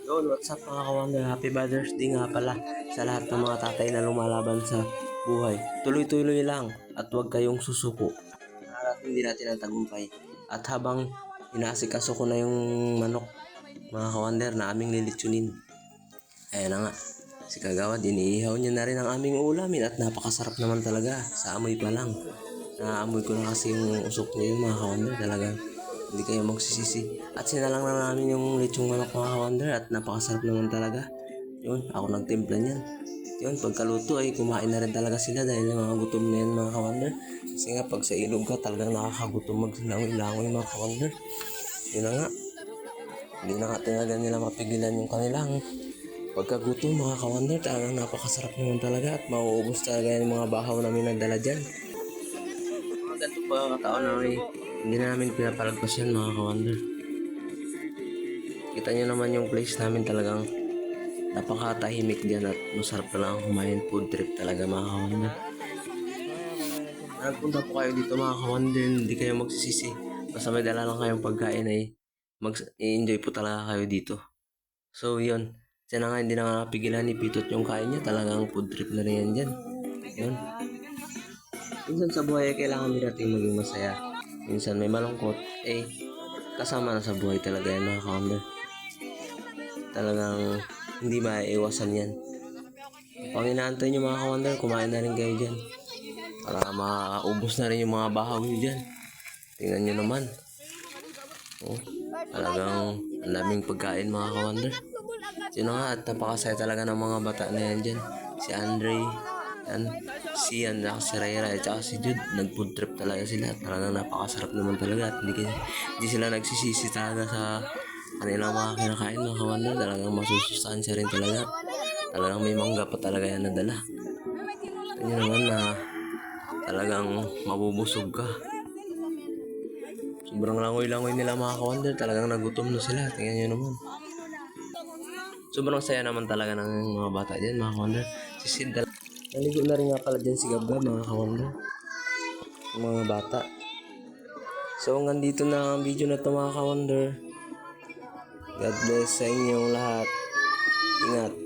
Yun, what's up mga ka-Wonder? Happy Mother's Day nga pala sa lahat ng mga tatay na lumalaban sa buhay. Tuloy-tuloy lang at huwag kayong susuko. Narating din natin ang tagumpay. At habang inaasikaso ko na yung manok, mga ka-Wonder, na aming lilitsunin. Ayan na nga, si Kagawad, iniihaw niya na rin ang aming ulamin at napakasarap naman talaga sa amoy pa lang. Naamoy ko na kasi yung usok niya yung mga ka-Wonder, talagang hindi kayo magsisisi. At sinalang na namin yung lechong manok mga ka-Wonder at napakasarap naman talaga. Yun, ako nagtimpla niyan. Yun, pagkaluto ay kumain na rin talaga sila dahil mga gutom na yan mga ka-Wonder. Kasi nga pag sa ilog ka talagang nakakagutom maglangoy-langoy mga ka-Wonder. Yun na nga, hindi na nga talaga nila mapigilan yung kanilang pagkagutom mga ka-Wonder. Talagang napakasarap naman talaga at mauubos talaga yung mga bahaw namin nagdala dyan. Mga ganito pagkakataon na hindi na namin pinapalagpas yan mga ka-Wonder. Kita nyo naman yung place namin, talagang napakatahimik dyan at masarap talagang kumain. Food trip talaga mga ka-Wonder. Nagpunta po kayo dito mga ka-Wonder, hindi kayo magsisisi. Basta may dala lang kayong pagkain ay mag-enjoy po talaga kayo dito. So yun, siya na nga hindi na nga napigilan ni Pitot yung kain niya. Talagang food trip na rin yan dyan. Yun. Minsan sa buhay ay kailangan din natin maging masaya. Minsan may malungkot, kasama na sa buhay talaga yan mga ka-Wonder. Talagang hindi maiiwasan yan. Pang inaantay nyo mga ka-Wonder, kumain na rin kayo dyan. Para makaubos na rin yung mga bahaw nyo dyan. Tingnan nyo naman. Oh, talagang ang daming pagkain mga ka-Wonder. Sino nga at napakasaya talaga ng mga bata na yan dyan. Si Andre, yan, si Ian, si Rayra, at saka si Jude. Nag-food trip talaga sila. Talagang napakasarap naman talaga. At hindi sila nagsisisi talaga sa kanilang mga kinakain mga ka-Wonder. Talagang masusustansya rin talaga. Talagang may mangga pa talaga yan nadala. Ito naman na talagang mabubusog ka. Sobrang langoy-langoy nila mga ka-Wonder. Talagang nagutom na sila. Tingnan nyo naman. Sobrang saya naman talaga ng mga bata dyan mga ka-Wonder. Si Sid, naligo na rin nga pala dyan si Gabgab mga ka-Wonder. Yung mga bata. So hanggang dito na ang video na ito mga ka-Wonder. God bless sa inyong lahat. Ingat.